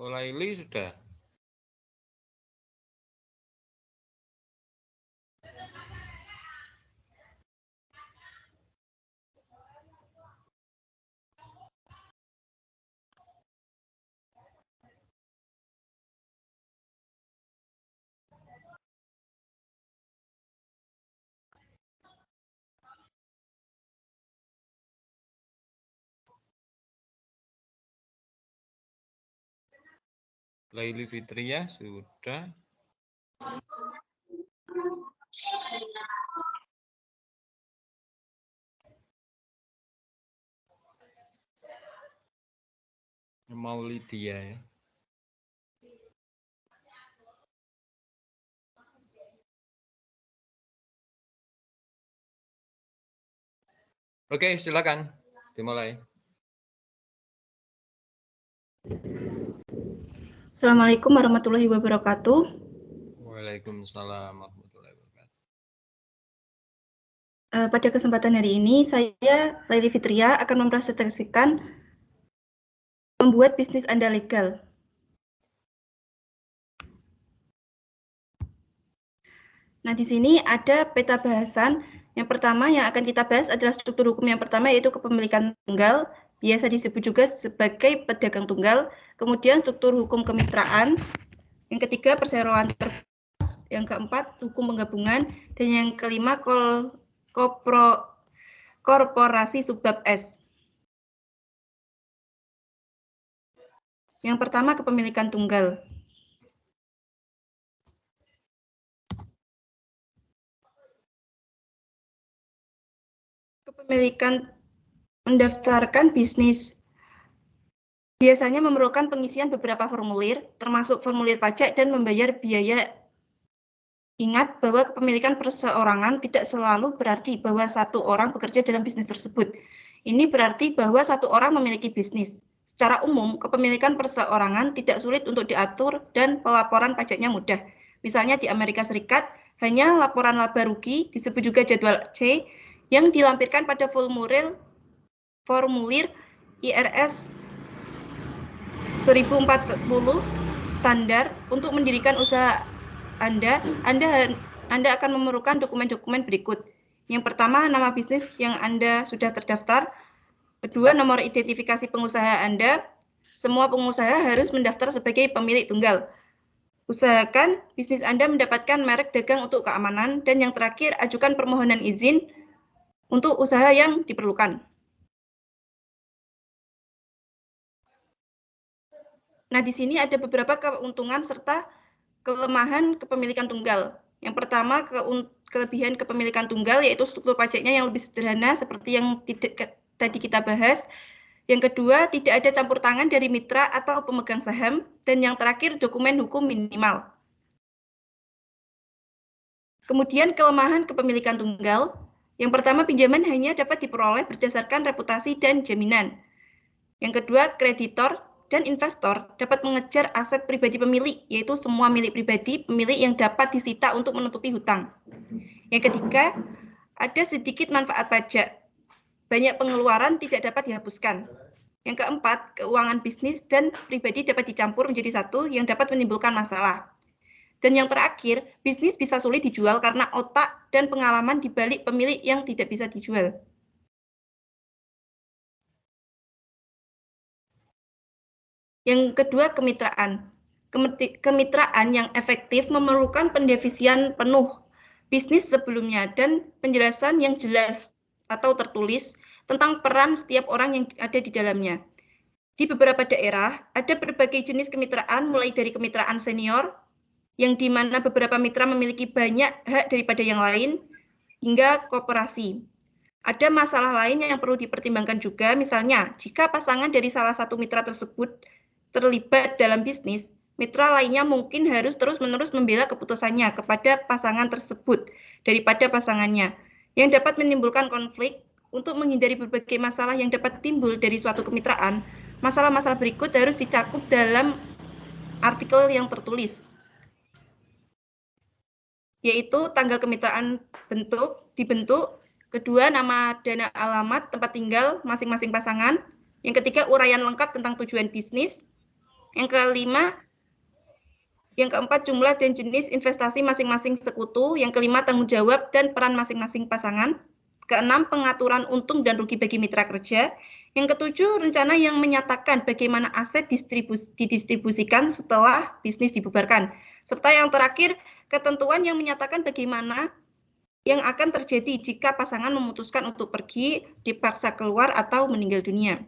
Laili sudah. Laili Fitria sudah. Maulidia ya. Oke, silakan dimulai. Assalamualaikum warahmatullahi wabarakatuh. Waalaikumsalam warahmatullahi wabarakatuh. Pada kesempatan hari ini, saya, Laili Fitria, akan mempresentasikan membuat bisnis Anda legal. Nah, di sini ada peta bahasan. Yang pertama yang akan kita bahas adalah struktur hukum yang pertama, yaitu kepemilikan tunggal, biasa disebut juga sebagai pedagang tunggal. Kemudian struktur hukum kemitraan. Yang ketiga, perseroan terbatas. Yang keempat, hukum penggabungan. Dan yang kelima, korporasi subbab S. Yang pertama, kepemilikan tunggal. Kepemilikan mendaftarkan bisnis biasanya memerlukan pengisian beberapa formulir, termasuk formulir pajak dan membayar biaya. Ingat bahwa kepemilikan perseorangan tidak selalu berarti bahwa satu orang bekerja dalam bisnis tersebut. Ini berarti bahwa satu orang memiliki bisnis. Secara umum, kepemilikan perseorangan tidak sulit untuk diatur dan pelaporan pajaknya mudah. Misalnya di Amerika Serikat, hanya laporan laba rugi, disebut juga jadwal C, yang dilampirkan pada formulir IRS 1040 standar. Untuk mendirikan usaha Anda akan memerlukan dokumen-dokumen berikut. Yang pertama, nama bisnis yang Anda sudah terdaftar. Kedua, nomor identifikasi pengusaha Anda. Semua pengusaha harus mendaftar sebagai pemilik tunggal. Usahakan bisnis Anda mendapatkan merek dagang untuk keamanan. Dan yang terakhir, ajukan permohonan izin untuk usaha yang diperlukan. Nah, di sini ada beberapa keuntungan serta kelemahan kepemilikan tunggal. Yang pertama, kelebihan kepemilikan tunggal yaitu struktur pajaknya yang lebih sederhana seperti yang tadi kita bahas. Yang kedua, tidak ada campur tangan dari mitra atau pemegang saham. Dan yang terakhir, dokumen hukum minimal. Kemudian kelemahan kepemilikan tunggal. Yang pertama, pinjaman hanya dapat diperoleh berdasarkan reputasi dan jaminan. Yang kedua, kreditor dan investor dapat mengejar aset pribadi pemilik, yaitu semua milik pribadi pemilik yang dapat disita untuk menutupi hutang. Yang ketiga, ada sedikit manfaat pajak. Banyak pengeluaran tidak dapat dihapuskan. Yang keempat, keuangan bisnis dan pribadi dapat dicampur menjadi satu yang dapat menimbulkan masalah. Dan yang terakhir, bisnis bisa sulit dijual karena otak dan pengalaman di balik pemilik yang tidak bisa dijual. Yang kedua, kemitraan. Kemitraan yang efektif memerlukan pendefinian penuh bisnis sebelumnya dan penjelasan yang jelas atau tertulis tentang peran setiap orang yang ada di dalamnya. Di beberapa daerah, ada berbagai jenis kemitraan, mulai dari kemitraan senior, yang di mana beberapa mitra memiliki banyak hak daripada yang lain, hingga koperasi. Ada masalah lain yang perlu dipertimbangkan juga, misalnya jika pasangan dari salah satu mitra tersebut terlibat dalam bisnis, mitra lainnya mungkin harus terus-menerus membela keputusannya kepada pasangan tersebut daripada pasangannya, yang dapat menimbulkan konflik. Untuk menghindari berbagai masalah yang dapat timbul dari suatu kemitraan, masalah-masalah berikut harus dicakup dalam artikel yang tertulis, yaitu tanggal kemitraan dibentuk, kedua, nama, dana, alamat, tempat tinggal masing-masing pasangan, yang ketiga, uraian lengkap tentang tujuan bisnis, Yang kelima, yang keempat, jumlah dan jenis investasi masing-masing sekutu. Yang kelima, tanggung jawab dan peran masing-masing pasangan. Keenam, pengaturan untung dan rugi bagi mitra kerja. Yang ketujuh, rencana yang menyatakan bagaimana aset didistribusikan setelah bisnis dibubarkan. Serta yang terakhir, ketentuan yang menyatakan bagaimana yang akan terjadi jika pasangan memutuskan untuk pergi, dipaksa keluar, atau meninggal dunia.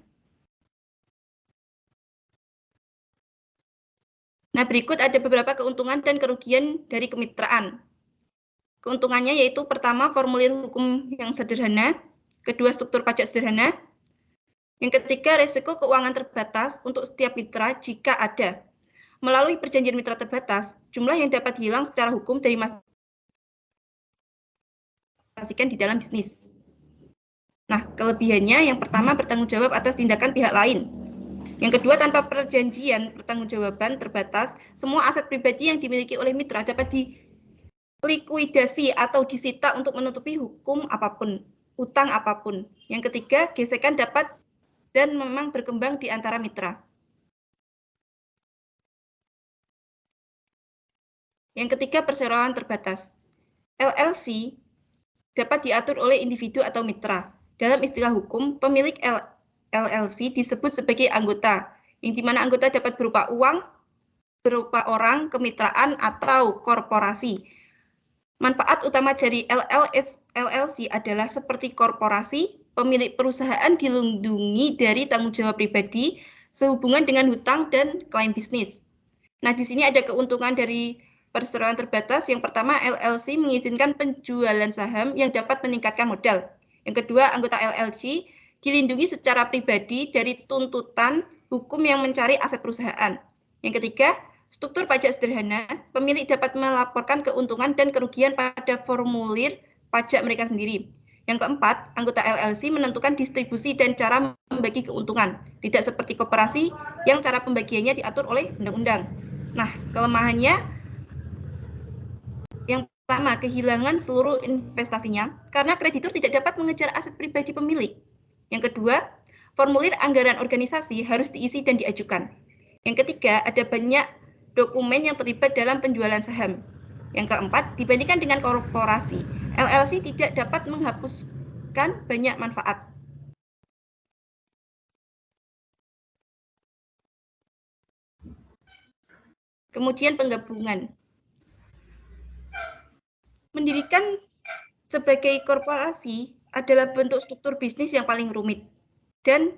Nah, berikut ada beberapa keuntungan dan kerugian dari kemitraan. Keuntungannya yaitu pertama, formulir hukum yang sederhana, kedua, struktur pajak sederhana, yang ketiga, resiko keuangan terbatas untuk setiap mitra jika ada. Melalui perjanjian mitra terbatas, jumlah yang dapat hilang secara hukum dari di dalam bisnis. Nah, kelebihannya yang pertama, bertanggung jawab atas tindakan pihak lain. Yang kedua, tanpa perjanjian pertanggungjawaban terbatas, semua aset pribadi yang dimiliki oleh mitra dapat dilikuidasi atau disita untuk menutupi hukum apapun, utang apapun. Yang ketiga, gesekan dapat dan memang berkembang di antara mitra. Yang ketiga, perseroan terbatas. LLC dapat diatur oleh individu atau mitra. Dalam istilah hukum, pemilik LLC disebut sebagai anggota, yang dimana anggota dapat berupa uang, berupa orang, kemitraan, atau korporasi. Manfaat utama dari LLC adalah seperti korporasi, pemilik perusahaan dilindungi dari tanggung jawab pribadi sehubungan dengan hutang dan klaim bisnis. Nah, di sini ada keuntungan dari perseroan terbatas. Yang pertama, LLC mengizinkan penjualan saham yang dapat meningkatkan modal. Yang kedua, anggota LLC dilindungi secara pribadi dari tuntutan hukum yang mencari aset perusahaan. Yang ketiga, struktur pajak sederhana, pemilik dapat melaporkan keuntungan dan kerugian pada formulir pajak mereka sendiri. Yang keempat, anggota LLC menentukan distribusi dan cara membagi keuntungan, tidak seperti koperasi yang cara pembagiannya diatur oleh undang-undang. Nah, kelemahannya yang pertama, kehilangan seluruh investasinya karena kreditur tidak dapat mengejar aset pribadi pemilik. Yang kedua, formulir anggaran organisasi harus diisi dan diajukan. Yang ketiga, ada banyak dokumen yang terlibat dalam penjualan saham. Yang keempat, dibandingkan dengan korporasi, LLC tidak dapat menghapuskan banyak manfaat. Kemudian penggabungan. Mendirikan sebagai korporasi adalah bentuk struktur bisnis yang paling rumit. Dan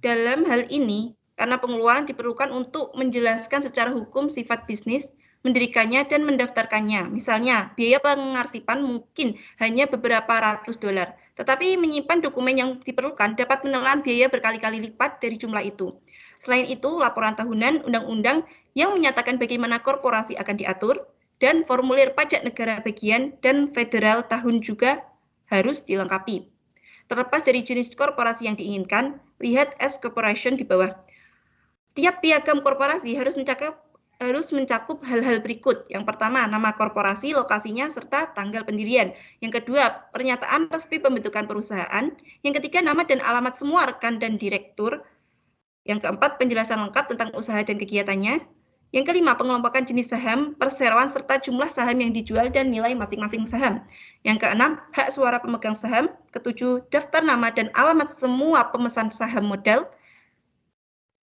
dalam hal ini, karena pengeluaran diperlukan untuk menjelaskan secara hukum sifat bisnis, mendirikannya dan mendaftarkannya. Misalnya, biaya pengarsipan mungkin hanya beberapa ratus dolar, tetapi menyimpan dokumen yang diperlukan dapat menelan biaya berkali-kali lipat dari jumlah itu. Selain itu, laporan tahunan, undang-undang yang menyatakan bagaimana korporasi akan diatur, dan formulir pajak negara bagian dan federal tahun juga harus dilengkapi. Terlepas dari jenis korporasi yang diinginkan, lihat S corporation di bawah. Setiap piagam korporasi harus mencakup hal-hal berikut. Yang pertama, nama korporasi, lokasinya, serta tanggal pendirian. Yang kedua, pernyataan resmi pembentukan perusahaan. Yang ketiga, nama dan alamat semua rekan dan direktur. Yang keempat, penjelasan lengkap tentang usaha dan kegiatannya. Yang kelima, pengelompokan jenis saham, perseroan, serta jumlah saham yang dijual dan nilai masing-masing saham. Yang keenam, hak suara pemegang saham. Ketujuh, daftar nama dan alamat semua pemesan saham modal.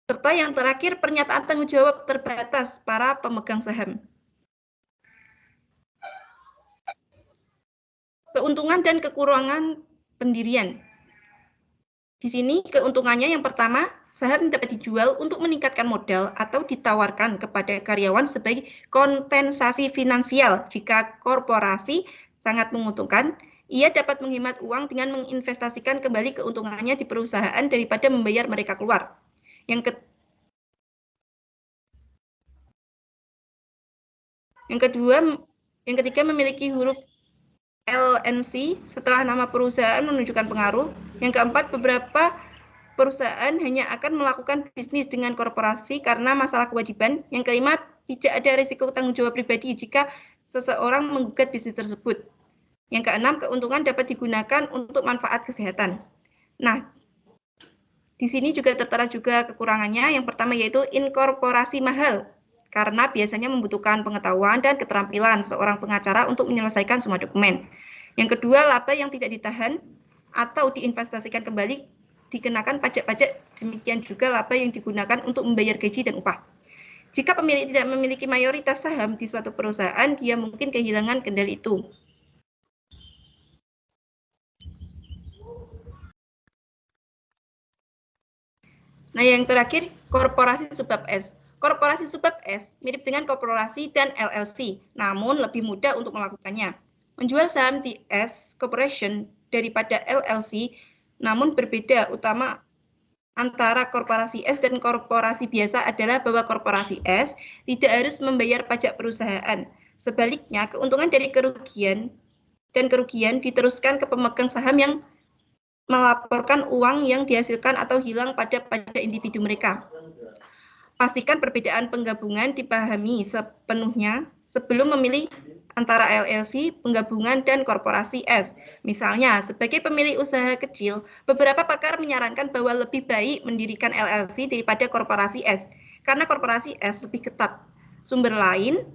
Serta yang terakhir, pernyataan tanggung jawab terbatas para pemegang saham. Keuntungan dan kekurangan pendirian. Di sini keuntungannya yang pertama, saham dapat dijual untuk meningkatkan modal atau ditawarkan kepada karyawan sebagai kompensasi finansial. Jika korporasi sangat menguntungkan, ia dapat menghemat uang dengan menginvestasikan kembali keuntungannya di perusahaan daripada membayar mereka keluar. Yang ketiga, memiliki huruf LNC setelah nama perusahaan menunjukkan pengaruh. Yang keempat, beberapa perusahaan hanya akan melakukan bisnis dengan korporasi karena masalah kewajiban. Yang kelima, tidak ada risiko tanggung jawab pribadi jika seseorang menggugat bisnis tersebut. Yang keenam, keuntungan dapat digunakan untuk manfaat kesehatan. Nah, Di sini juga tertera juga kekurangannya. Yang pertama yaitu inkorporasi mahal, karena biasanya membutuhkan pengetahuan dan keterampilan seorang pengacara untuk menyelesaikan semua dokumen. Yang kedua, laba yang tidak ditahan atau diinvestasikan kembali dikenakan pajak-pajak, demikian juga laba yang digunakan untuk membayar gaji dan upah. Jika pemilik tidak memiliki mayoritas saham di suatu perusahaan, dia mungkin kehilangan kendali itu. Nah, yang terakhir, korporasi sebab S. Korporasi sebab S mirip dengan korporasi dan LLC, namun lebih mudah untuk melakukannya. Menjual saham di S Corporation daripada LLC, namun berbeda utama antara korporasi S dan korporasi biasa adalah bahwa korporasi S tidak harus membayar pajak perusahaan. Sebaliknya, keuntungan dari kerugian diteruskan ke pemegang saham yang melaporkan uang yang dihasilkan atau hilang pada pajak individu mereka. Pastikan perbedaan penggabungan dipahami sepenuhnya sebelum memilih antara LLC, penggabungan, dan korporasi S. Misalnya, sebagai pemilik usaha kecil, beberapa pakar menyarankan bahwa lebih baik mendirikan LLC daripada korporasi S, karena korporasi S lebih ketat. Sumber lain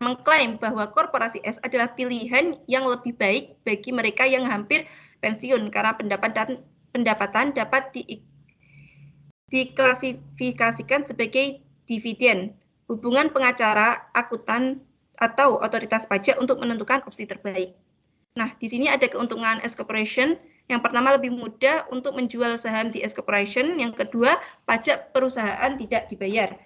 mengklaim bahwa korporasi S adalah pilihan yang lebih baik bagi mereka yang hampir pensiun karena pendapatan dapat diklasifikasikan sebagai dividen, hubungan pengacara, akuntan, atau otoritas pajak untuk menentukan opsi terbaik. Nah, di sini ada keuntungan S Corporation. Yang pertama, lebih mudah untuk menjual saham di S Corporation. Yang kedua, pajak perusahaan tidak dibayar.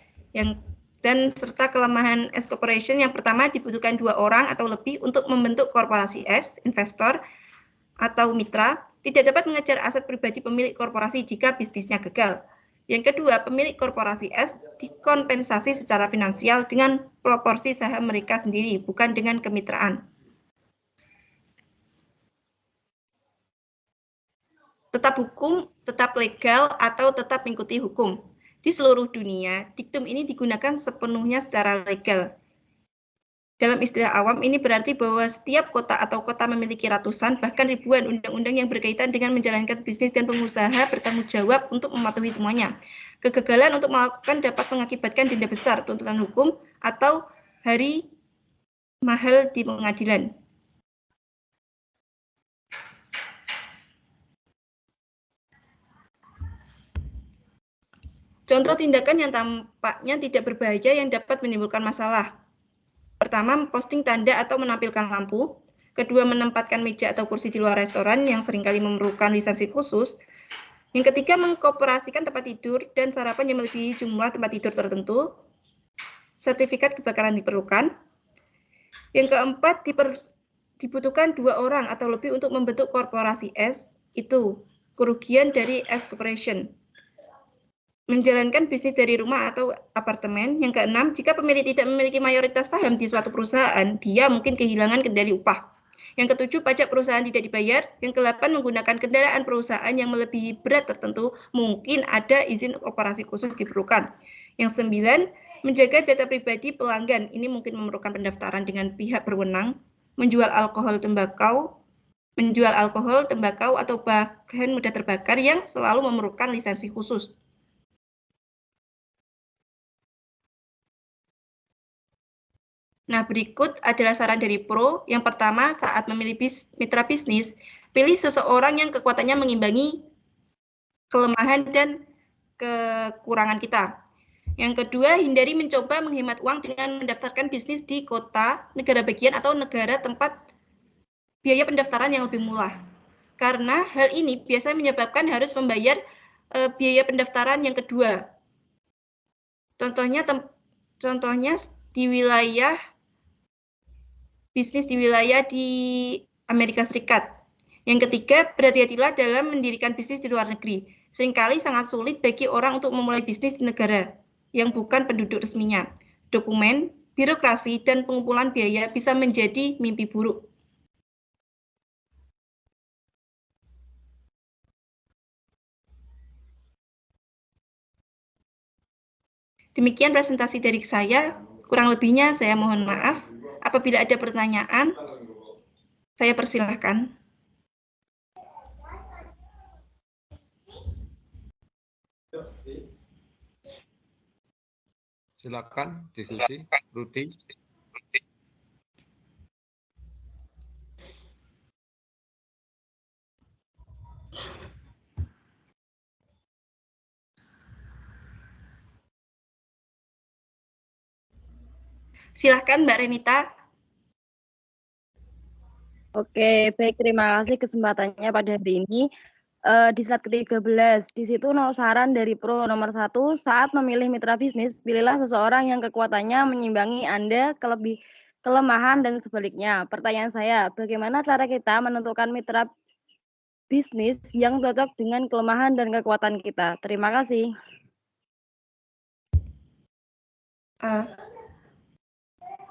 Dan serta kelemahan S Corporation, yang pertama dibutuhkan 2 orang atau lebih untuk membentuk korporasi S, investor atau mitra, tidak dapat mengejar aset pribadi pemilik korporasi jika bisnisnya gagal. Yang kedua, pemilik korporasi S dikompensasi secara finansial dengan proporsi saham mereka sendiri, bukan dengan kemitraan. Tetap hukum, tetap legal, atau tetap mengikuti hukum. Di seluruh dunia, diktum ini digunakan sepenuhnya secara legal. Dalam istilah awam, ini berarti bahwa setiap kota atau kota memiliki ratusan, bahkan ribuan undang-undang yang berkaitan dengan menjalankan bisnis dan pengusaha bertanggung jawab untuk mematuhi semuanya. Kegagalan untuk melakukan dapat mengakibatkan denda besar, tuntutan hukum, atau hari mahal di pengadilan. Contoh tindakan yang tampaknya tidak berbahaya yang dapat menimbulkan masalah. Pertama, posting tanda atau menampilkan lampu. Kedua, menempatkan meja atau kursi di luar restoran yang seringkali memerlukan lisensi khusus. Yang ketiga, mengkooperasikan tempat tidur dan sarapan yang melebihi jumlah tempat tidur tertentu. Sertifikat kebakaran diperlukan. Yang keempat, dibutuhkan 2 orang atau lebih untuk membentuk korporasi S, itu kerugian dari S Corporation. Menjalankan bisnis dari rumah atau apartemen. Yang keenam, jika pemilik tidak memiliki mayoritas saham di suatu perusahaan, dia mungkin kehilangan kendali upah. Yang ketujuh, pajak perusahaan tidak dibayar. Yang kedelapan, menggunakan kendaraan perusahaan yang melebihi berat tertentu, mungkin ada izin operasi khusus diperlukan. Yang sembilan, menjaga data pribadi pelanggan. Ini mungkin memerlukan pendaftaran dengan pihak berwenang. Menjual alkohol, tembakau, atau bahan mudah terbakar yang selalu memerlukan lisensi khusus. Nah, berikut adalah saran dari Pro. Yang pertama, saat memilih mitra bisnis, pilih seseorang yang kekuatannya mengimbangi kelemahan dan kekurangan kita. Yang kedua, hindari mencoba menghemat uang dengan mendaftarkan bisnis di kota, negara bagian, atau negara tempat biaya pendaftaran yang lebih murah. Karena hal ini biasanya menyebabkan harus membayar biaya pendaftaran yang kedua. Contohnya di wilayah bisnis di wilayah di Amerika Serikat. Yang ketiga, berhati-hatilah dalam mendirikan bisnis di luar negeri. Seringkali sangat sulit bagi orang untuk memulai bisnis di negara yang bukan penduduk resminya. Dokumen, birokrasi, dan pengumpulan biaya bisa menjadi mimpi buruk. Demikian presentasi dari saya. Kurang lebihnya saya mohon maaf. Apabila ada pertanyaan, saya persilahkan. Silakan diskusi, Rudi. Silahkan Mbak Renita. Oke, baik, terima kasih kesempatannya pada hari ini. Di slide ke-13, di situ saran dari Pro nomor 1, saat memilih mitra bisnis, pilihlah seseorang yang kekuatannya menyimbangi Anda, kelemahan, dan sebaliknya. Pertanyaan saya, bagaimana cara kita menentukan mitra bisnis yang cocok dengan kelemahan dan kekuatan kita? Terima kasih.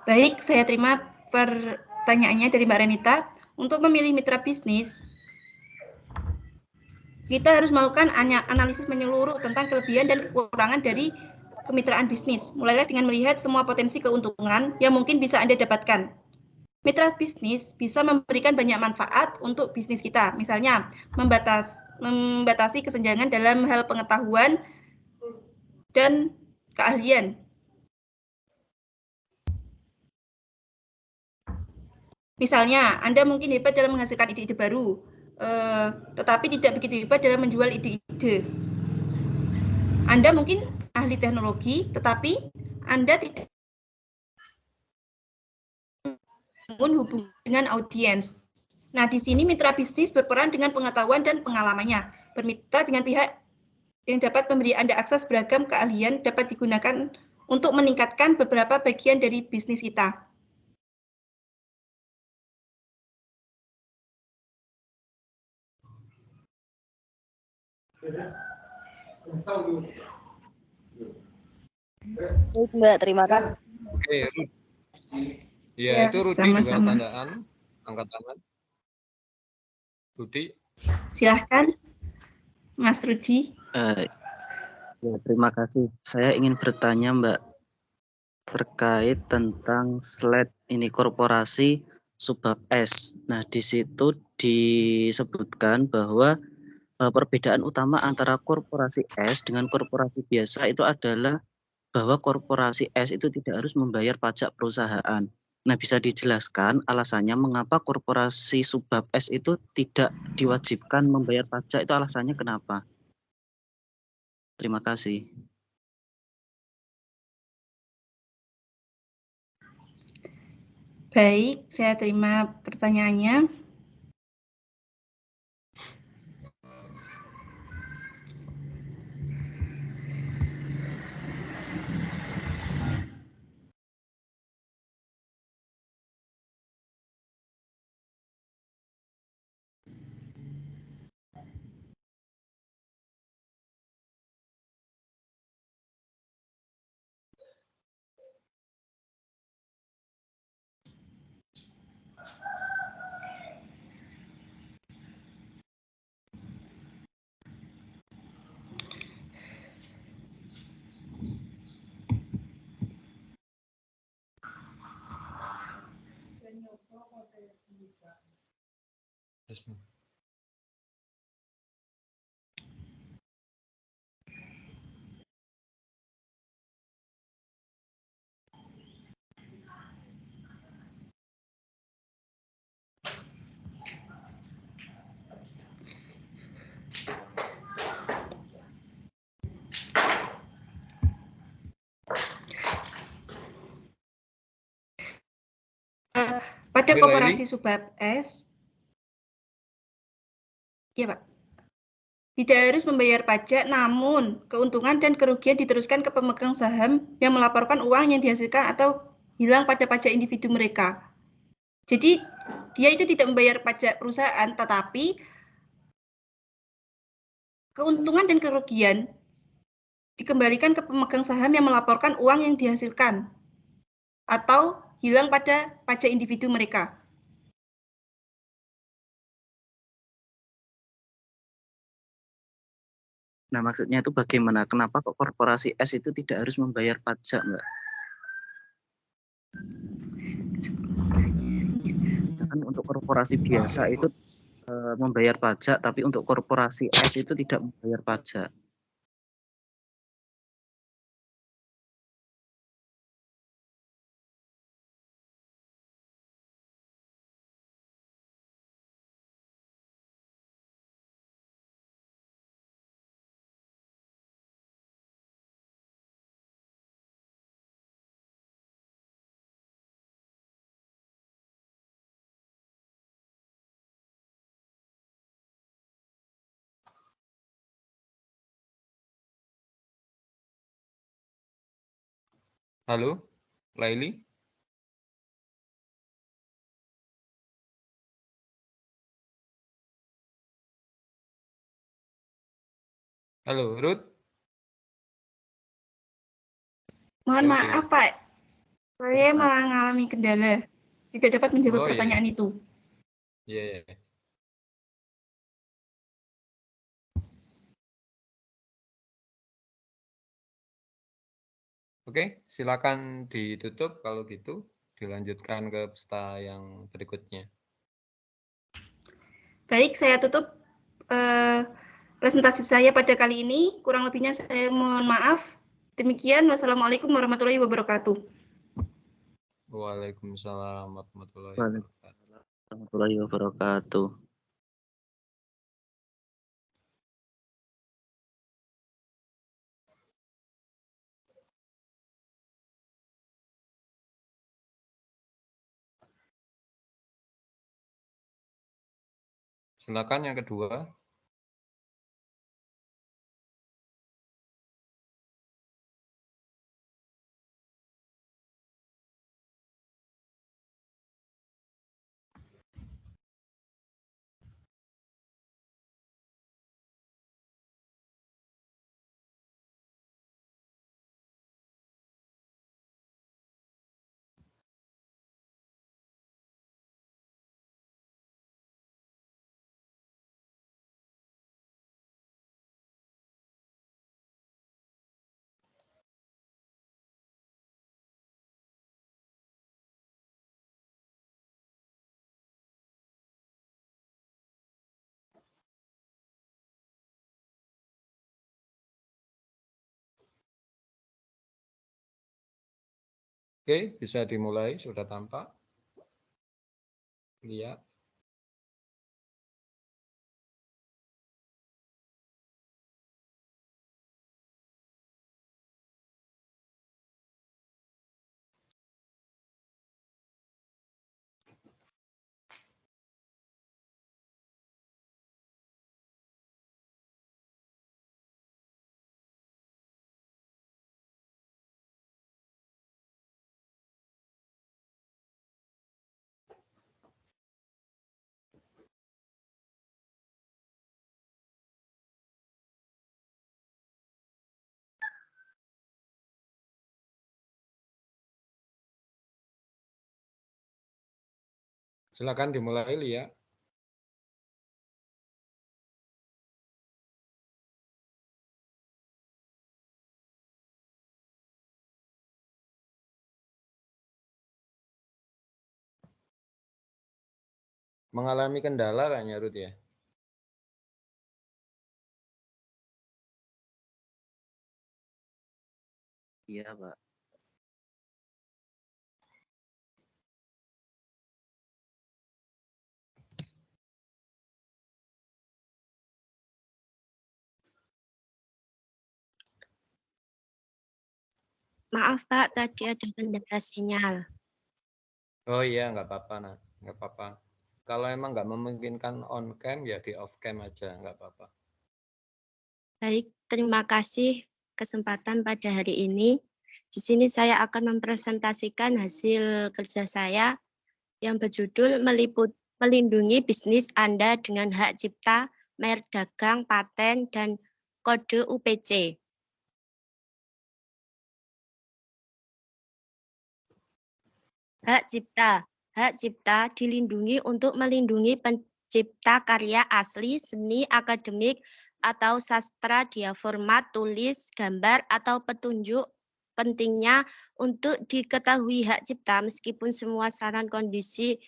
Baik, saya terima pertanyaannya dari Mbak Renita. Untuk memilih mitra bisnis, kita harus melakukan analisis menyeluruh tentang kelebihan dan kekurangan dari kemitraan bisnis. Mulailah dengan melihat semua potensi keuntungan yang mungkin bisa Anda dapatkan. Mitra bisnis bisa memberikan banyak manfaat untuk bisnis kita. Misalnya, membatasi kesenjangan dalam hal pengetahuan dan keahlian. Misalnya, Anda mungkin hebat dalam menghasilkan ide-ide baru, tetapi tidak begitu hebat dalam menjual ide-ide. Anda mungkin ahli teknologi, tetapi Anda tidak hubungan dengan audiens. Nah, di sini mitra bisnis berperan dengan pengetahuan dan pengalamannya. Bermitra dengan pihak yang dapat memberi Anda akses beragam keahlian dapat digunakan untuk meningkatkan beberapa bagian dari bisnis kita. Baik, Mbak, terima kasih. Oke, Rudi. Ya, itu Rudi juga tandaan, angkat tangan. Rudi. Silahkan, Mas Rudi. Ya, terima kasih. Saya ingin bertanya, Mbak, terkait tentang slide ini korporasi subbab S. Nah, di situ disebutkan bahwa perbedaan utama antara korporasi S dengan korporasi biasa itu adalah bahwa korporasi S itu tidak harus membayar pajak perusahaan. Nah, bisa dijelaskan alasannya mengapa korporasi subbab S itu tidak diwajibkan membayar pajak, itu alasannya kenapa? Terima kasih. Baik, saya terima pertanyaannya. Pada korporasi subbab S, ya Pak, tidak harus membayar pajak, namun keuntungan dan kerugian diteruskan ke pemegang saham yang melaporkan uang yang dihasilkan atau hilang pada pajak individu mereka. Jadi, dia itu tidak membayar pajak perusahaan, tetapi keuntungan dan kerugian dikembalikan ke pemegang saham yang melaporkan uang yang dihasilkan atau hilang pada pajak individu mereka. Nah, maksudnya itu bagaimana? Kenapa kok korporasi S itu tidak harus membayar pajak, Mbak? Kan untuk korporasi biasa itu membayar pajak, tapi untuk korporasi S itu tidak membayar pajak. Halo, Laili? Halo, Ruth? Mohon Oke. maaf, Pak. Saya malah mengalami kendala. Tidak dapat menjawab Oh, iya. pertanyaan itu. Iya, iya. Oke, silakan ditutup kalau gitu. Dilanjutkan ke peserta yang berikutnya. Baik, saya tutup presentasi saya pada kali ini. Kurang lebihnya saya mohon maaf. Demikian, wassalamualaikum warahmatullahi wabarakatuh. Waalaikumsalam warahmatullahi Waalaikumsalam wabarakatuh. warahmatullahi wabarakatuh. Silakan yang kedua. Oke, bisa dimulai, sudah tampak. Lihat. Silakan dimulai, Lia. Mengalami kendala kayaknya, Ruth ya? Iya, Pak. Maaf Pak, tadi ada kendala sinyal. Oh iya, nggak apa-apa, nah. Nggak apa-apa. Kalau emang nggak memungkinkan on cam, ya di off cam aja, nggak apa-apa. Baik, terima kasih kesempatan pada hari ini. Di sini saya akan mempresentasikan hasil kerja saya yang berjudul melindungi bisnis Anda dengan hak cipta, merek dagang, paten, dan kode UPC. Hak cipta. Hak cipta dilindungi untuk melindungi pencipta karya asli, seni, akademik, atau sastra dia format, tulis, gambar, atau petunjuk. Pentingnya untuk diketahui hak cipta meskipun semua saran kondisi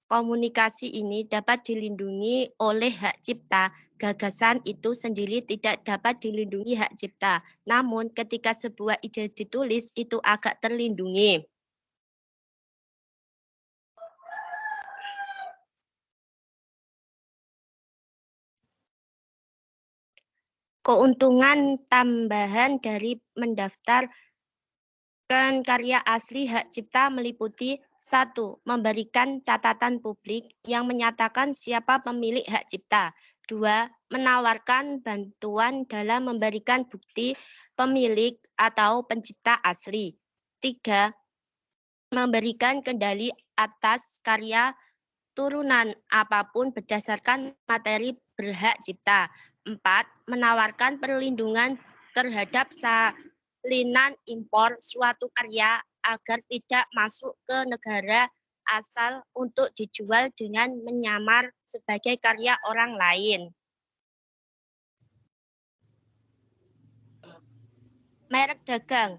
komunikasi ini dapat dilindungi oleh hak cipta. Gagasan itu sendiri tidak dapat dilindungi hak cipta. Namun ketika sebuah ide ditulis itu agak terlindungi. Keuntungan tambahan dari mendaftarkan karya asli hak cipta meliputi 1. Memberikan catatan publik yang menyatakan siapa pemilik hak cipta. 2. Menawarkan bantuan dalam memberikan bukti pemilik atau pencipta asli. 3. Memberikan kendali atas karya turunan apapun berdasarkan materi berhak cipta. 4. Menawarkan perlindungan terhadap salinan impor suatu karya agar tidak masuk ke negara asal untuk dijual dengan menyamar sebagai karya orang lain. Merek dagang.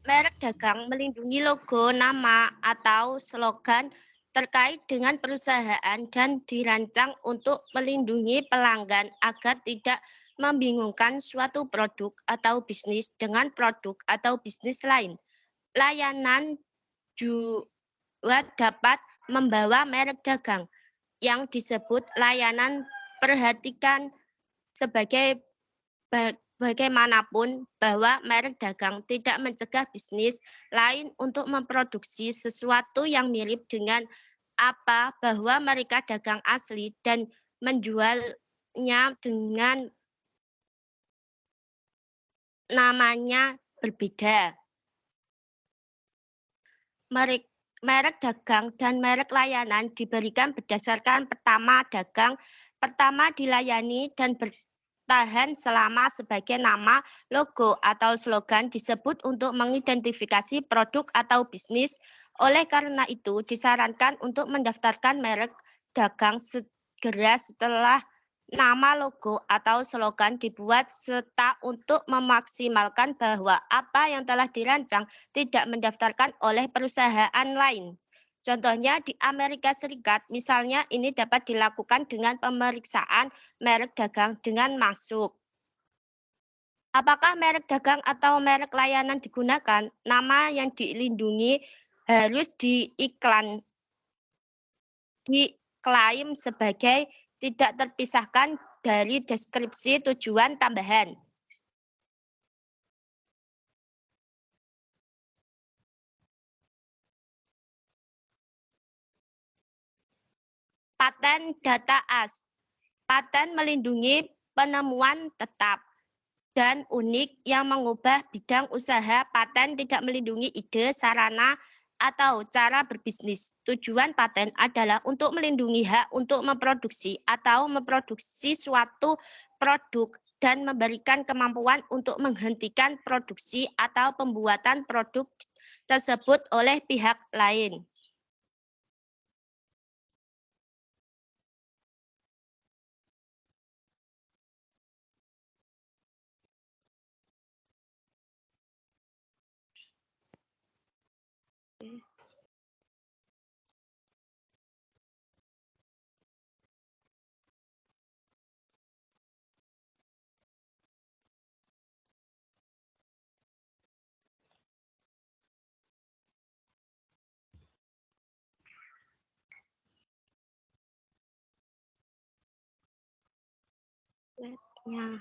Merek dagang melindungi logo, nama, atau slogan terkait dengan perusahaan dan dirancang untuk melindungi pelanggan agar tidak membingungkan suatu produk atau bisnis dengan produk atau bisnis lain. Layanan juga dapat membawa merek dagang yang disebut layanan perhatikan sebagai bagaimanapun bahwa merek dagang tidak mencegah bisnis lain untuk memproduksi sesuatu yang mirip dengan apa bahwa mereka dagang asli dan menjualnya dengan namanya berbeda. Merek dagang dan merek layanan diberikan berdasarkan pertama dagang, pertama dilayani dan bertahan selama sebagai nama, logo, atau slogan disebut untuk mengidentifikasi produk atau bisnis. Oleh karena itu, disarankan untuk mendaftarkan merek dagang segera setelah nama, logo, atau slogan dibuat serta untuk memaksimalkan bahwa apa yang telah dirancang tidak mendaftarkan oleh perusahaan lain. Contohnya di Amerika Serikat, misalnya ini dapat dilakukan dengan pemeriksaan merek dagang dengan masuk. Apakah merek dagang atau merek layanan digunakan? Nama yang dilindungi harus diklaim sebagai tidak terpisahkan dari deskripsi tujuan tambahan. Paten data as. Paten melindungi penemuan tetap dan unik yang mengubah bidang usaha. Paten tidak melindungi ide, sarana, atau cara berbisnis. Tujuan paten adalah untuk melindungi hak untuk memproduksi atau memproduksi suatu produk dan memberikan kemampuan untuk menghentikan produksi atau pembuatan produk tersebut oleh pihak lain. Ya.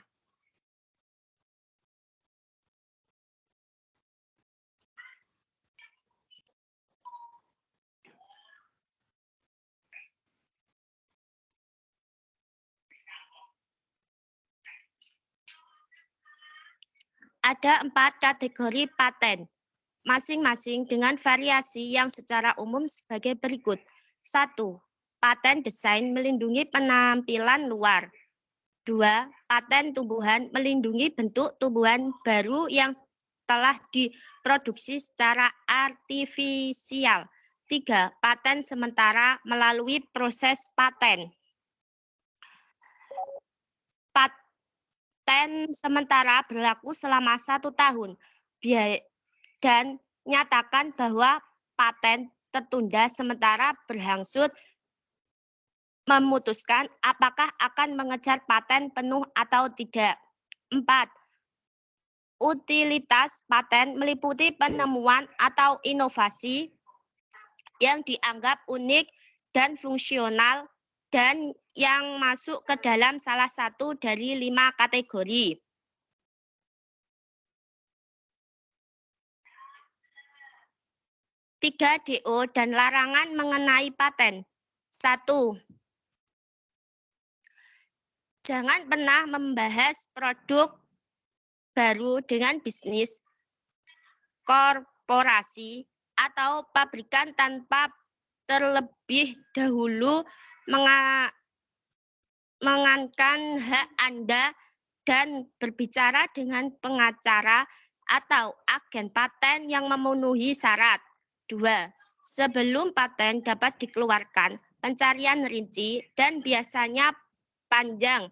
Ada 4 kategori paten, masing-masing dengan variasi yang secara umum sebagai berikut. 1. Paten desain melindungi penampilan luar. 2. Paten tumbuhan melindungi bentuk tumbuhan baru yang telah diproduksi secara artifisial. 3. Paten sementara melalui proses paten. Paten sementara berlaku selama 1 tahun dan nyatakan bahwa paten tertunda sementara berlangsung memutuskan apakah akan mengejar paten penuh atau tidak. 4. Utilitas paten meliputi penemuan atau inovasi yang dianggap unik dan fungsional dan yang masuk ke dalam salah satu dari 5 kategori. Tiga DO dan larangan mengenai paten. 1. Jangan pernah membahas produk baru dengan bisnis korporasi atau pabrikan tanpa terlebih dahulu mengamankan hak Anda dan berbicara dengan pengacara atau agen paten yang memenuhi syarat. 2. Sebelum paten dapat dikeluarkan, pencarian rinci dan biasanya panjang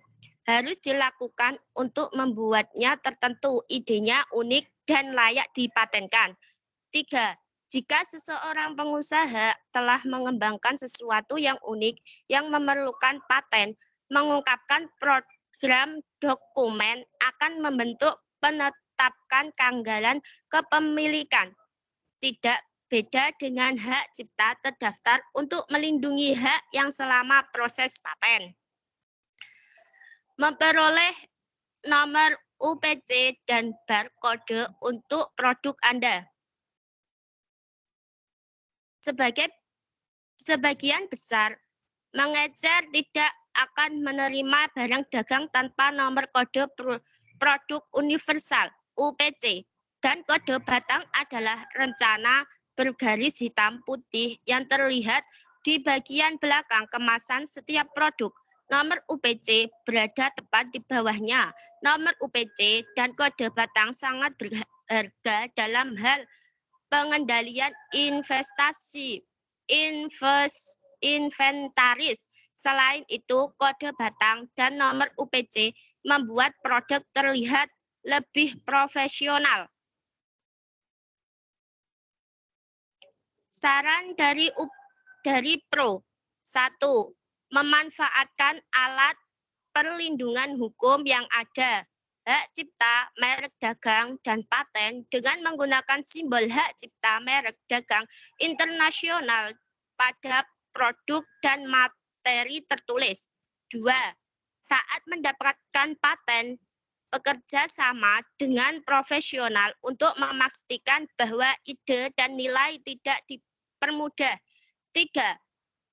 harus dilakukan untuk membuatnya tertentu idenya unik dan layak dipatenkan. 3. Jika seseorang pengusaha telah mengembangkan sesuatu yang unik yang memerlukan paten, mengungkapkan program dokumen akan membentuk penetapkan tanggalan kepemilikan. Tidak beda dengan hak cipta terdaftar untuk melindungi hak yang selama proses paten. Memperoleh nomor UPC dan barcode untuk produk Anda. Sebagian besar mengecer tidak akan menerima barang dagang tanpa nomor kode produk universal UPC, dan kode batang adalah rencana bergaris hitam putih yang terlihat di bagian belakang kemasan setiap produk. Nomor UPC berada tepat di bawahnya. Nomor UPC dan kode batang sangat berharga dalam hal pengendalian inventaris. Selain itu, kode batang dan nomor UPC membuat produk terlihat lebih profesional. Saran dari Pro. 1. Memanfaatkan alat perlindungan hukum yang ada. Hak cipta, merek dagang, dan paten dengan menggunakan simbol hak cipta, merek dagang internasional pada produk dan materi tertulis. 2. Saat mendapatkan paten, bekerja sama dengan profesional untuk memastikan bahwa ide dan nilai tidak dipermudah. 3.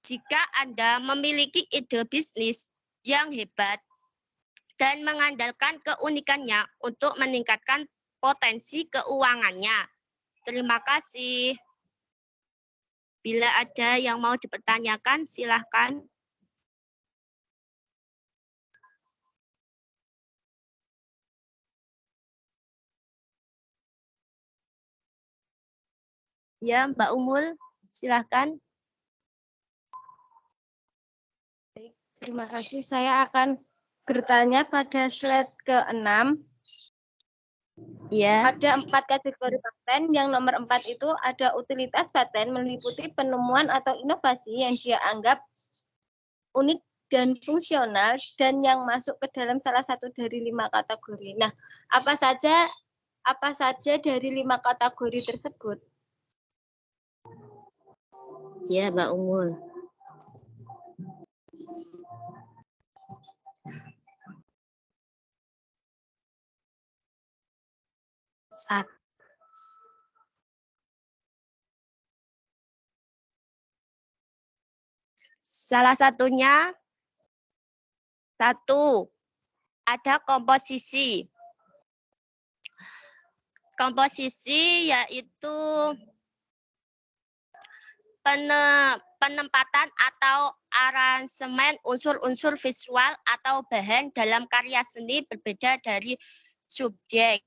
Jika Anda memiliki ide bisnis yang hebat dan mengandalkan keunikannya untuk meningkatkan potensi keuangannya. Terima kasih. Bila ada yang mau dipertanyakan, silahkan. Ya, Mbak Umul, silahkan. Terima kasih. Saya akan bertanya pada slide ke-6. Ya. Ada 4 kategori paten. Yang nomor 4 itu ada utilitas paten meliputi penemuan atau inovasi yang dia anggap unik dan fungsional dan yang masuk ke dalam salah satu dari 5 kategori. Nah, apa saja dari 5 kategori tersebut? Ya, Mbak Umul. Salah satunya, 1, ada komposisi. Komposisi yaitu penempatan atau aransemen unsur-unsur visual atau bahan dalam karya seni berbeda dari subjek.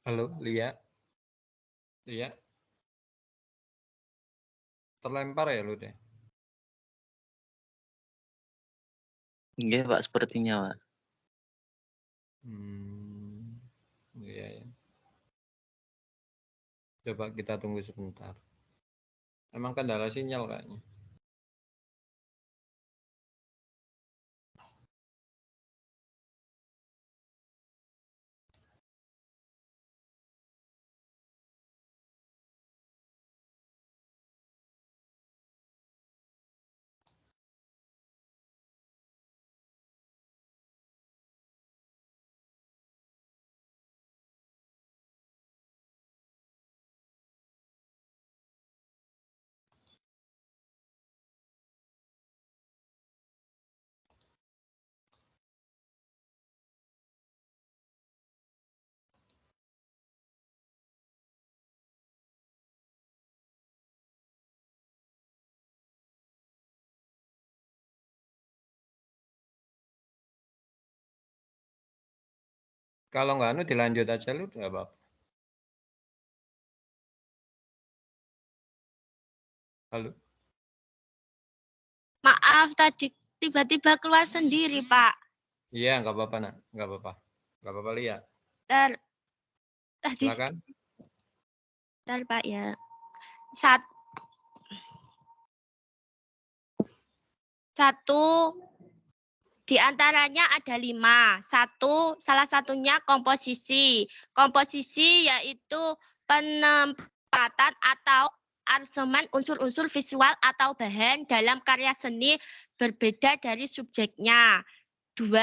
Halo, Lia. Lia. Terlempar ya lu deh. Iya Pak, sepertinya Pak. Coba kita tunggu sebentar. Emang kendala sinyal kayaknya. Kalau nggak anu dilanjut aja lu nggak apa-apa. Halo. Maaf, tadi tiba-tiba keluar sendiri, Pak. Iya, nggak apa-apa, Nak. Nggak apa-apa. Nggak apa-apa, lihat. Tadi, Silakan. bentar, Pak ya. Satu di antaranya ada 5. Salah satunya komposisi. Komposisi yaitu penempatan atau arsemen unsur-unsur visual atau bahan dalam karya seni berbeda dari subjeknya. 2.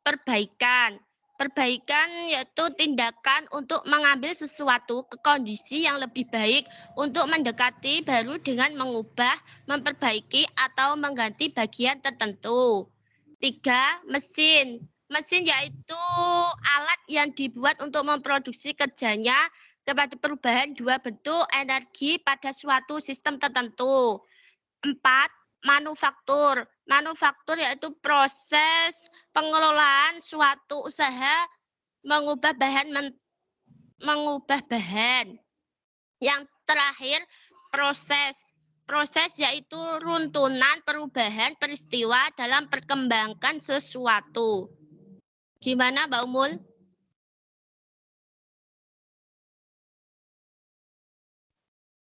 Perbaikan. Perbaikan yaitu tindakan untuk mengambil sesuatu ke kondisi yang lebih baik untuk mendekati baru dengan mengubah, memperbaiki, atau mengganti bagian tertentu. 3. Mesin. Mesin yaitu alat yang dibuat untuk memproduksi kerjanya kepada perubahan dua bentuk energi pada suatu sistem tertentu. 4. Manufaktur. Manufaktur yaitu proses pengelolaan suatu usaha mengubah bahan. Yang terakhir, proses. Proses yaitu runtunan perubahan peristiwa dalam perkembangan sesuatu. Gimana, Mbak Umul?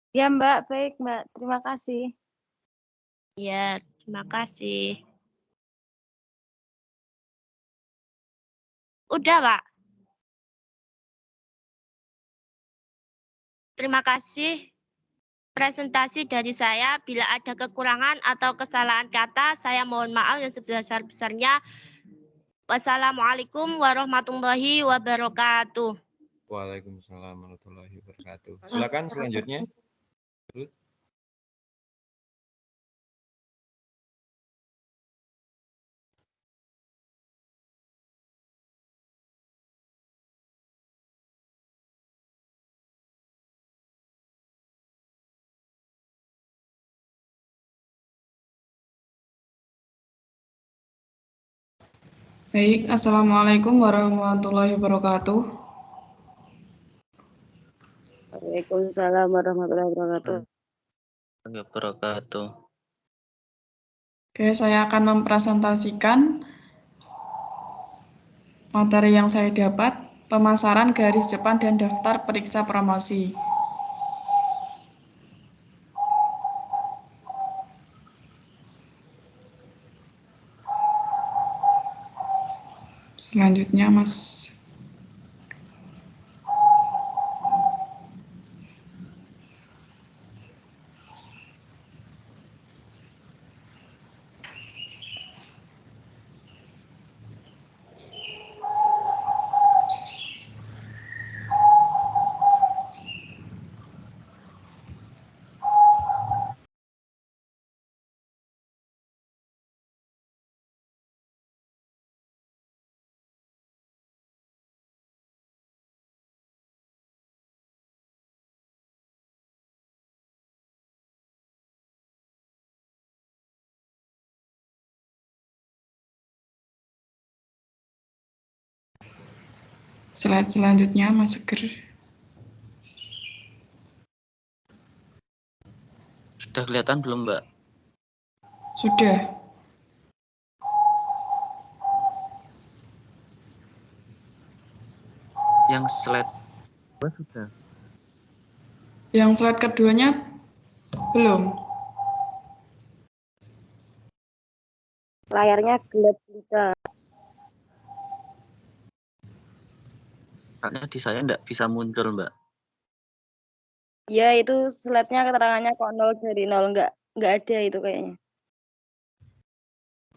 Ya, Mbak. Baik, Mbak. Terima kasih. Ya, terima kasih. Udah, Pak. Terima kasih presentasi dari saya. Bila ada kekurangan atau kesalahan kata, saya mohon maaf yang sebesar-besarnya. Wassalamualaikum warahmatullahi wabarakatuh. Waalaikumsalam warahmatullahi wabarakatuh. Silakan selanjutnya. Baik, Assalamualaikum warahmatullahi wabarakatuh. Waalaikumsalam warahmatullahi wabarakatuh. Wabarakatuh. Oke, saya akan mempresentasikan materi yang saya dapat, pemasaran garis depan dan daftar periksa promosi. Selanjutnya, Mas. Slide selanjutnya, Mas Seger. Sudah kelihatan belum, Mbak? Sudah. Yang slide sudah. Yang slide keduanya belum. Layarnya gelap gulita. Soalnya di saya enggak bisa muncul, Mbak. Ya, itu slide-nya keterangannya kok 0 dari 0. Nggak ada itu kayaknya.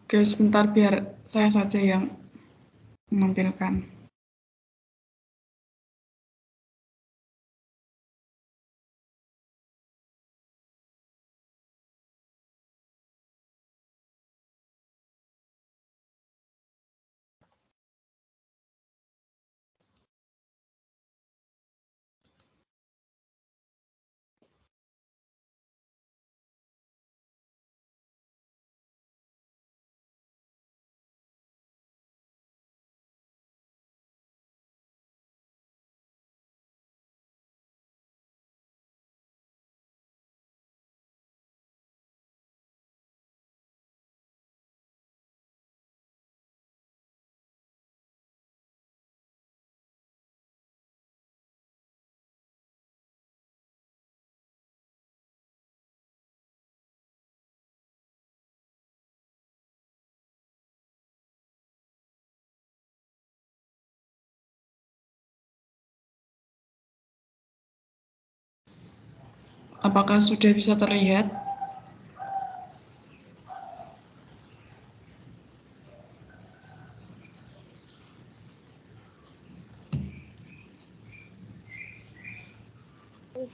Oke, sebentar biar saya saja yang menampilkan. Apakah sudah bisa terlihat?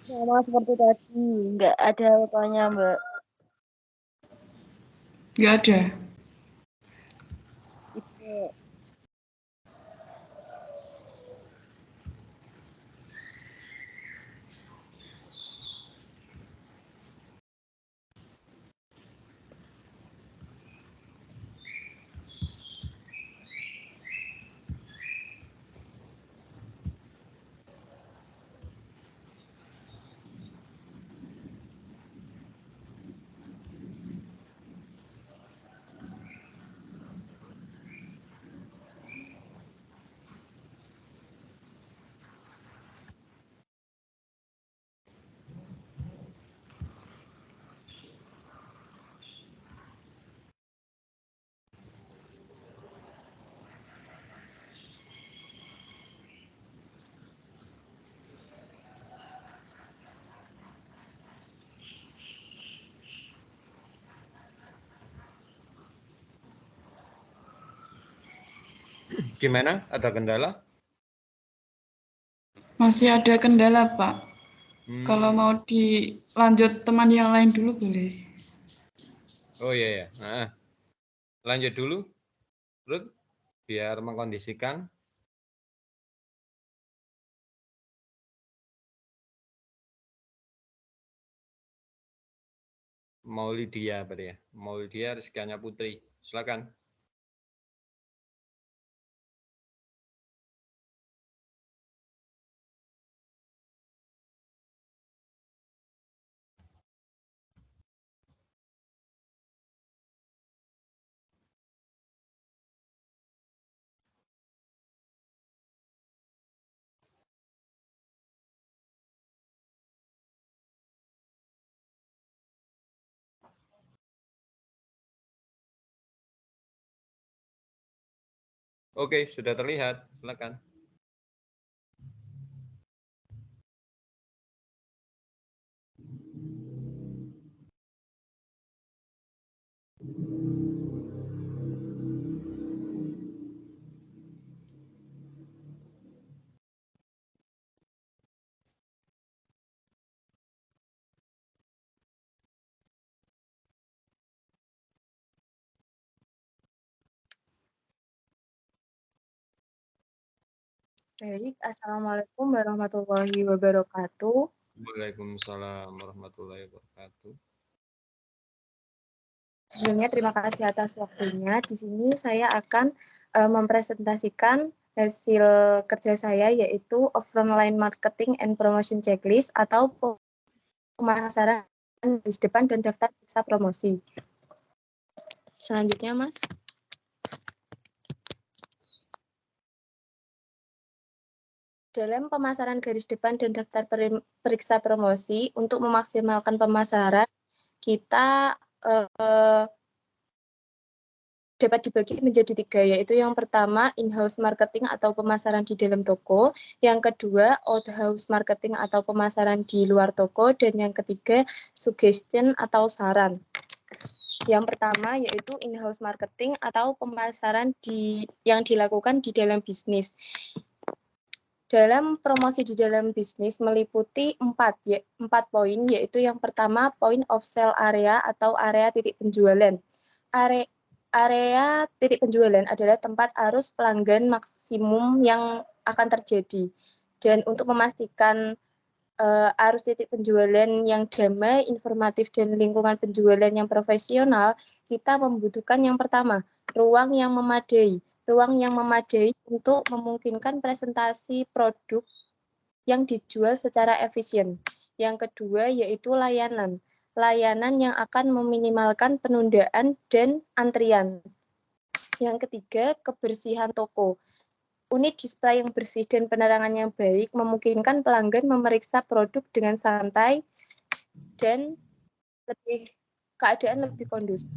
Sama seperti tadi, nggak ada fotonya, Mbak. Nggak ada. Itu. Gimana? Ada kendala? Masih ada kendala, Pak. Kalau Hmm. mau dilanjut teman yang lain dulu boleh. Oh iya ya. Nah, lanjut dulu, Ruth, biar mengkondisikan. Maulidia berarti ya. Maulidia Rizkyanya Putri. Silakan. Oke, sudah terlihat. Silakan. Baik, Assalamualaikum warahmatullahi wabarakatuh. Waalaikumsalam warahmatullahi wabarakatuh. Sebelumnya terima kasih atas waktunya. Di sini saya akan mempresentasikan hasil kerja saya yaitu Offline Marketing and Promotion Checklist atau pemasaran di depan dan daftar periksa promosi. Selanjutnya, Mas. Dalam pemasaran garis depan dan daftar periksa promosi, untuk memaksimalkan pemasaran, kita dapat dibagi menjadi 3, yaitu yang pertama in-house marketing atau pemasaran di dalam toko, yang kedua out-house marketing atau pemasaran di luar toko, dan yang ketiga suggestion atau saran. Yang pertama yaitu in-house marketing atau pemasaran yang dilakukan di dalam bisnis. Dalam promosi di dalam bisnis meliputi 4 poin, yaitu yang pertama point of sale area atau area titik penjualan. Area titik penjualan adalah tempat arus pelanggan maksimum yang akan terjadi. Dan untuk memastikan arus titik penjualan yang damai, informatif, dan lingkungan penjualan yang profesional, kita membutuhkan yang pertama, ruang yang memadai. Ruang yang memadai untuk memungkinkan presentasi produk yang dijual secara efisien. Yang kedua yaitu layanan. Layanan yang akan meminimalkan penundaan dan antrian. Yang ketiga, kebersihan toko. Unit display yang bersih dan penerangan yang baik memungkinkan pelanggan memeriksa produk dengan santai dan keadaan lebih kondusif.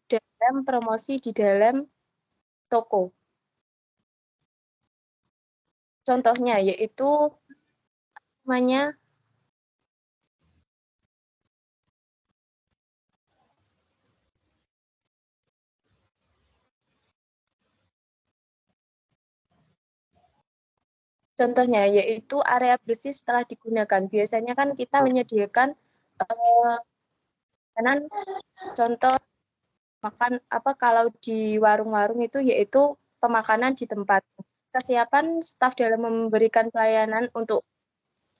Dalam promosi di dalam toko. Contohnya yaitu namanya yaitu area bersih setelah digunakan. Biasanya kan kita menyediakan makanan, contoh makan kalau di warung-warung itu yaitu pemakanan di tempat. Kesiapan staf dalam memberikan pelayanan untuk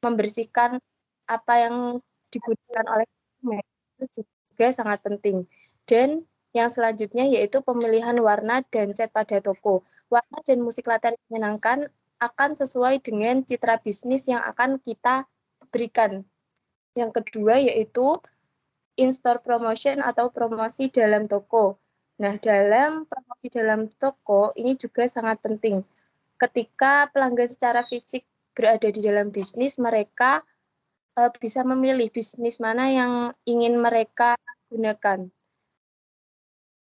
membersihkan apa yang digunakan oleh konsumen itu juga sangat penting. Dan yang selanjutnya yaitu pemilihan warna dan cat pada toko. Warna dan musik latar yang menyenangkan akan sesuai dengan citra bisnis yang akan kita berikan. Yang kedua yaitu in-store promotion atau promosi dalam toko. Nah, dalam promosi dalam toko ini juga sangat penting. Ketika pelanggan secara fisik berada di dalam bisnis, mereka bisa memilih bisnis mana yang ingin mereka gunakan.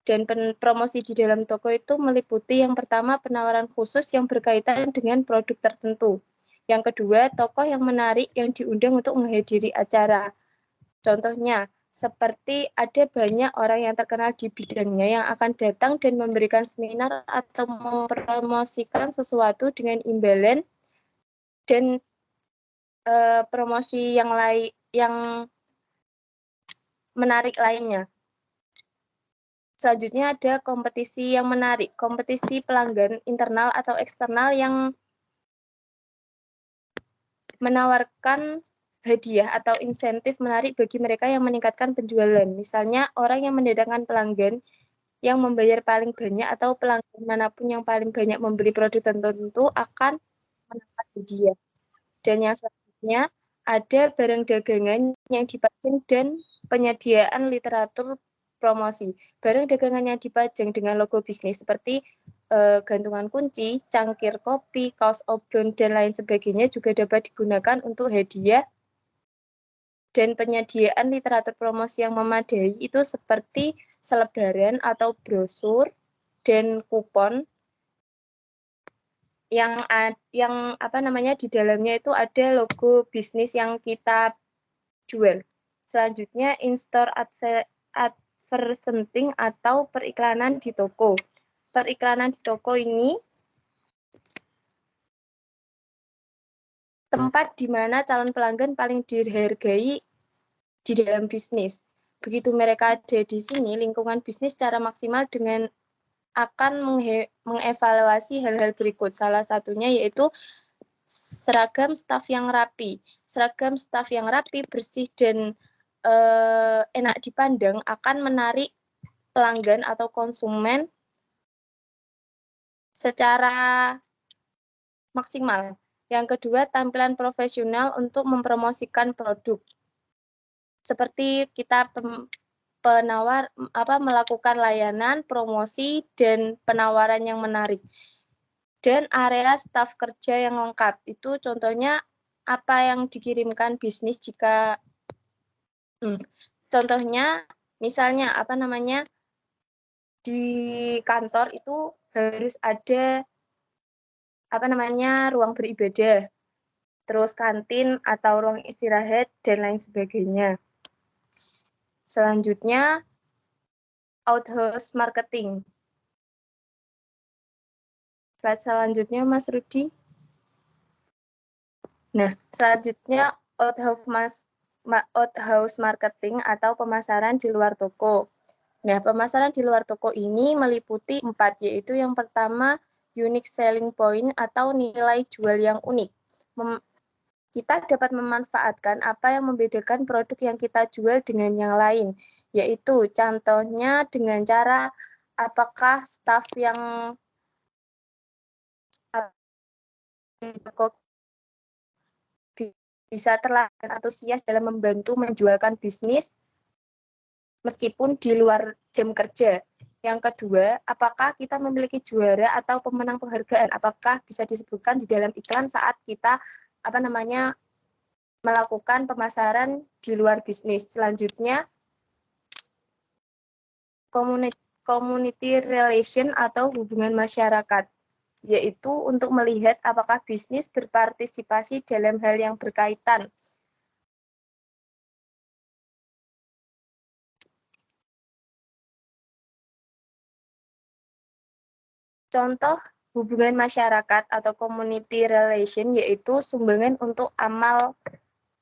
Dan promosi di dalam toko itu meliputi yang pertama penawaran khusus yang berkaitan dengan produk tertentu. Yang kedua, tokoh yang menarik yang diundang untuk menghadiri acara. Contohnya, seperti ada banyak orang yang terkenal di bidangnya yang akan datang dan memberikan seminar atau mempromosikan sesuatu dengan imbalan dan promosi yang menarik lainnya. Selanjutnya ada kompetisi yang menarik, kompetisi pelanggan internal atau eksternal yang menawarkan hadiah atau insentif menarik bagi mereka yang meningkatkan penjualan. Misalnya orang yang mendatangkan pelanggan yang membayar paling banyak atau pelanggan manapun yang paling banyak membeli produk tertentu akan mendapat hadiah. Dan yang selanjutnya ada barang dagangan yang dipajang dan penyediaan literatur promosi. Barang dagangan yang dipajang dengan logo bisnis seperti gantungan kunci, cangkir kopi, kaos oblong, dan lain sebagainya juga dapat digunakan untuk hadiah. Dan penyediaan literatur promosi yang memadai itu seperti selebaran atau brosur dan kupon yang di dalamnya itu ada logo bisnis yang kita jual. Selanjutnya in-store advertising atau periklanan di toko. Periklanan di toko ini tempat di mana calon pelanggan paling dihargai di dalam bisnis. Begitu mereka ada di sini, lingkungan bisnis secara maksimal dengan akan mengevaluasi hal-hal berikut. Salah satunya yaitu seragam staf yang rapi. Seragam staf yang rapi, bersih, dan enak dipandang akan menarik pelanggan atau konsumen secara maksimal. Yang kedua, tampilan profesional untuk mempromosikan produk. Seperti kita melakukan layanan, promosi, dan penawaran yang menarik. Dan area staf kerja yang lengkap. Itu contohnya apa yang dikirimkan bisnis jika contohnya misalnya di kantor itu harus ada ruang beribadah, terus kantin atau ruang istirahat dan lain sebagainya. Selanjutnya outhouse marketing. Slide selanjutnya Mas Rudi. Nah, selanjutnya outhouse marketing atau pemasaran di luar toko. Nah, pemasaran di luar toko ini meliputi 4, yaitu yang pertama unique selling point atau nilai jual yang unik. Kita dapat memanfaatkan apa yang membedakan produk yang kita jual dengan yang lain, yaitu contohnya dengan cara apakah staf yang bisa terlihat antusias dalam membantu menjualkan bisnis meskipun di luar jam kerja. Yang kedua, apakah kita memiliki juara atau pemenang penghargaan? Apakah bisa disebutkan di dalam iklan saat kita melakukan pemasaran di luar bisnis. Selanjutnya, community relation atau hubungan masyarakat, yaitu untuk melihat apakah bisnis berpartisipasi dalam hal yang berkaitan. Contoh hubungan masyarakat atau community relation yaitu sumbangan untuk amal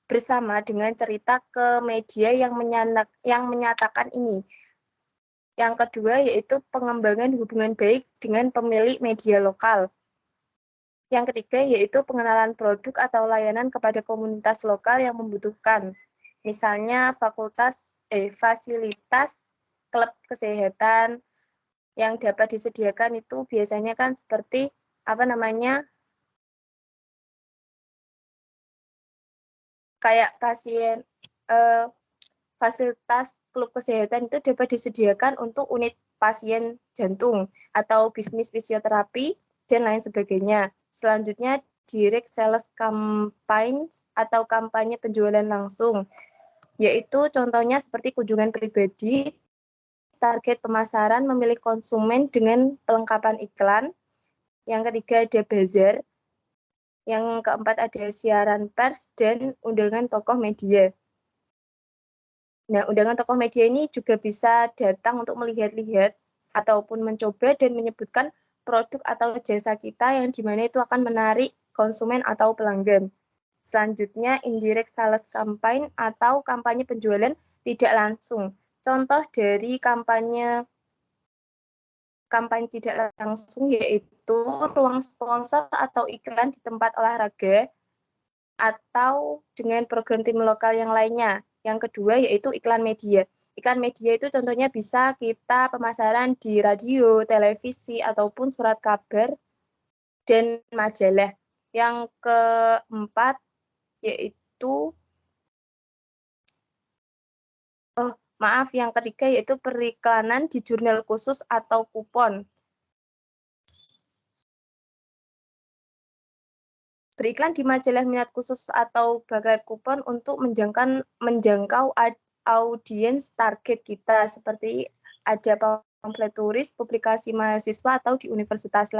bersama dengan cerita ke media yang menyatakan ini. Yang kedua yaitu pengembangan hubungan baik dengan pemilik media lokal. Yang ketiga yaitu pengenalan produk atau layanan kepada komunitas lokal yang membutuhkan. Misalnya fasilitas klub kesehatan yang dapat disediakan itu biasanya kan seperti kayak fasilitas klub kesehatan itu dapat disediakan untuk unit pasien jantung atau bisnis fisioterapi dan lain sebagainya. Selanjutnya direct sales campaign atau kampanye penjualan langsung, yaitu contohnya seperti kunjungan pribadi, target pemasaran memilih konsumen dengan pelengkapan iklan. Yang ketiga ada bazar. Yang keempat ada siaran pers dan undangan tokoh media. Nah, undangan tokoh media ini juga bisa datang untuk melihat-lihat ataupun mencoba dan menyebutkan produk atau jasa kita yang dimana itu akan menarik konsumen atau pelanggan. Selanjutnya, indirect sales campaign atau kampanye penjualan tidak langsung. Contoh dari kampanye tidak langsung yaitu ruang sponsor atau iklan di tempat olahraga atau dengan program tim lokal yang lainnya. Yang kedua yaitu iklan media. Iklan media itu contohnya bisa kita pemasaran di radio, televisi, ataupun surat kabar dan majalah. Yang keempat yaitu yang ketiga yaitu periklanan di jurnal khusus atau kupon. Beriklan di majalah minat khusus atau bagian kupon untuk menjangkau audiens target kita, seperti ada pamflet turis, publikasi mahasiswa, atau di universitas.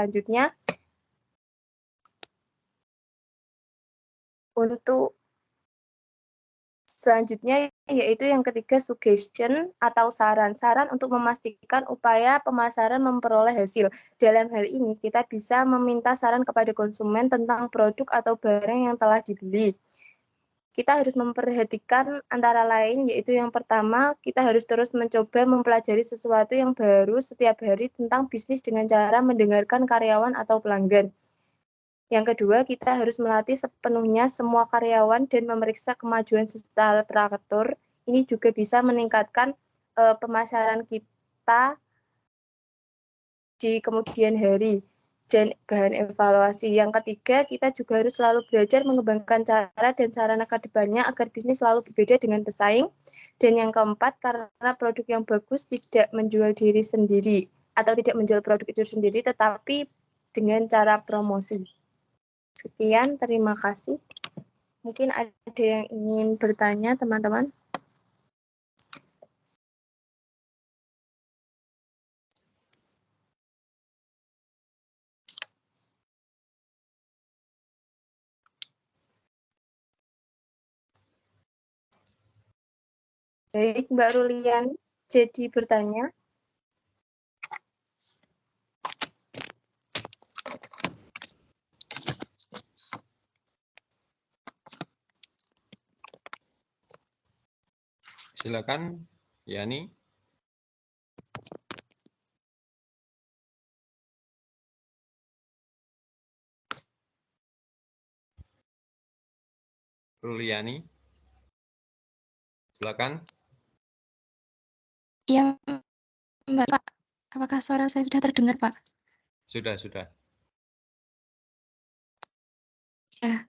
Selanjutnya, yaitu yang ketiga suggestion atau saran untuk memastikan upaya pemasaran memperoleh hasil. Dalam hal ini kita bisa meminta saran kepada konsumen tentang produk atau barang yang telah dibeli. Kita harus memperhatikan antara lain yaitu yang pertama kita harus terus mencoba mempelajari sesuatu yang baru setiap hari tentang bisnis dengan cara mendengarkan karyawan atau pelanggan. Yang kedua, kita harus melatih sepenuhnya semua karyawan dan memeriksa kemajuan secara teratur. Ini juga bisa meningkatkan pemasaran kita di kemudian hari. dan bahan evaluasi. Yang ketiga, kita juga harus selalu belajar mengembangkan cara dan sarana kedepannya agar bisnis selalu berbeda dengan pesaing. Dan yang keempat, karena produk yang bagus tidak menjual diri sendiri atau tidak menjual produk itu sendiri, tetapi dengan cara promosi. Sekian, terima kasih. Mungkin ada yang ingin bertanya, teman-teman? Baik, Mbak Rulian, jadi bertanya. Silakan, Yani. Ruliani. Silakan. Iya, Mbak, Pak. Apakah suara saya sudah terdengar, Pak? Sudah. Ya,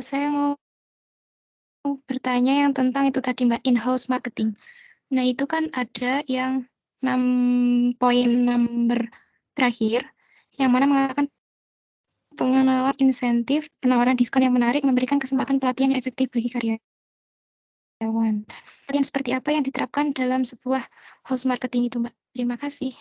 saya mau bertanya yang tentang itu tadi, Mbak, in-house marketing. Nah, itu kan ada yang 6 poin number terakhir, yang mana mengatakan pengenalan insentif, penawaran diskon yang menarik, memberikan kesempatan pelatihan yang efektif bagi karyawan. Pelatihan seperti apa yang diterapkan dalam sebuah house marketing itu, Mbak? Terima kasih.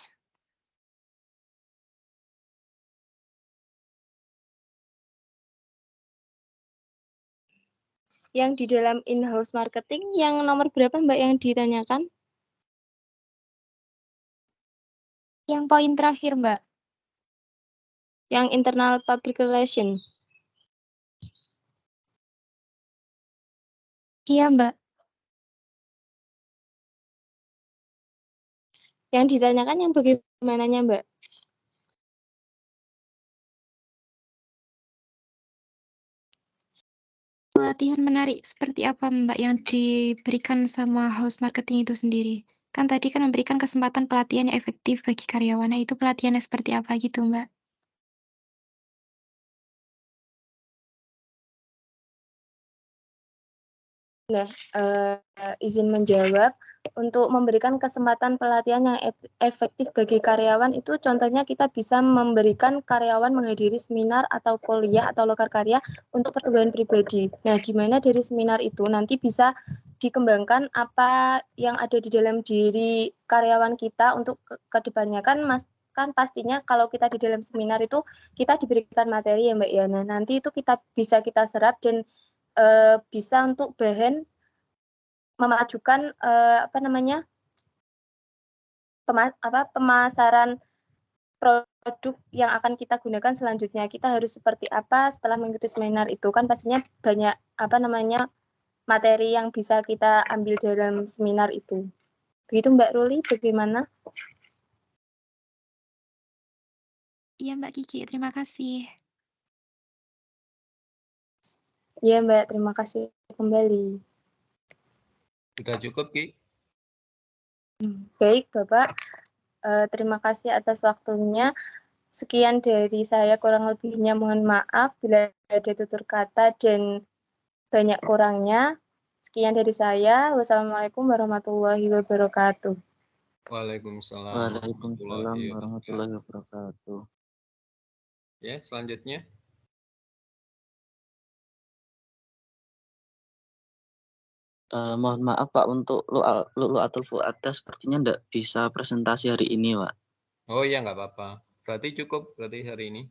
Yang di dalam in-house marketing, yang nomor berapa, Mbak, yang ditanyakan? Yang poin terakhir, Mbak. Yang internal public relation. Iya, Mbak. Yang ditanyakan yang bagaimananya, Mbak? Pelatihan menarik seperti apa, Mbak, yang diberikan sama house marketing itu sendiri? Kan tadi kan memberikan kesempatan pelatihan yang efektif bagi karyawan. Nah, itu pelatihannya seperti apa gitu, Mbak? Nah, izin menjawab, untuk memberikan kesempatan pelatihan yang efektif bagi karyawan itu contohnya kita bisa memberikan karyawan menghadiri seminar atau kuliah atau lokar karya untuk pertumbuhan pribadi. Nah, di mana dari seminar itu nanti bisa dikembangkan apa yang ada di dalam diri karyawan kita untuk kedepannya. Kan pastinya kalau kita di dalam seminar itu kita diberikan materi ya Mbak ya. Nah, nanti itu bisa kita serap dan bisa untuk bahan memajukan pemasaran produk yang akan kita gunakan selanjutnya. Kita harus seperti apa setelah mengikuti seminar itu, kan pastinya banyak materi yang bisa kita ambil dalam seminar itu. Begitu Mbak Ruli, bagaimana? Iya, Mbak Kiki, terima kasih. Iya Mbak, terima kasih kembali. Sudah cukup, Ki? Baik Bapak, terima kasih atas waktunya. Sekian dari saya, kurang lebihnya mohon maaf bila ada tutur kata dan banyak kurangnya. Sekian dari saya. Wassalamualaikum warahmatullahi wabarakatuh. Waalaikumsalam warahmatullahi wabarakatuh. Ya, selanjutnya. Mohon maaf Pak, untuk Lu'atul Fu'ada sepertinya enggak bisa presentasi hari ini Pak. Oh iya, nggak apa-apa. Berarti cukup hari ini.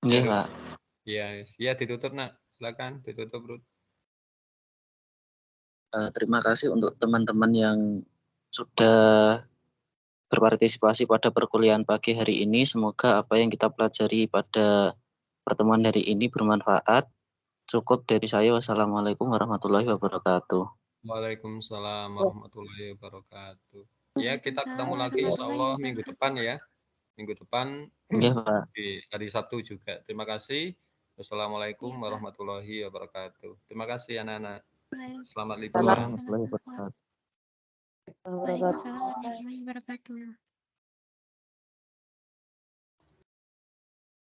Nggih Pak. Ya ditutup nak. Silakan ditutup Ruth. Terima kasih untuk teman-teman yang sudah berpartisipasi pada perkuliahan pagi hari ini. Semoga apa yang kita pelajari pada pertemuan hari ini bermanfaat. Cukup dari saya. Wassalamualaikum warahmatullahi wabarakatuh. Waalaikumsalam warahmatullahi wabarakatuh. Ya, kita ketemu lagi insya Allah minggu depan ya. Minggu depan di hari Sabtu juga. Terima kasih. Wassalamualaikum warahmatullahi wabarakatuh. Terima kasih anak-anak. Selamat liburan. Waalaikumsalam warahmatullahi wabarakatuh.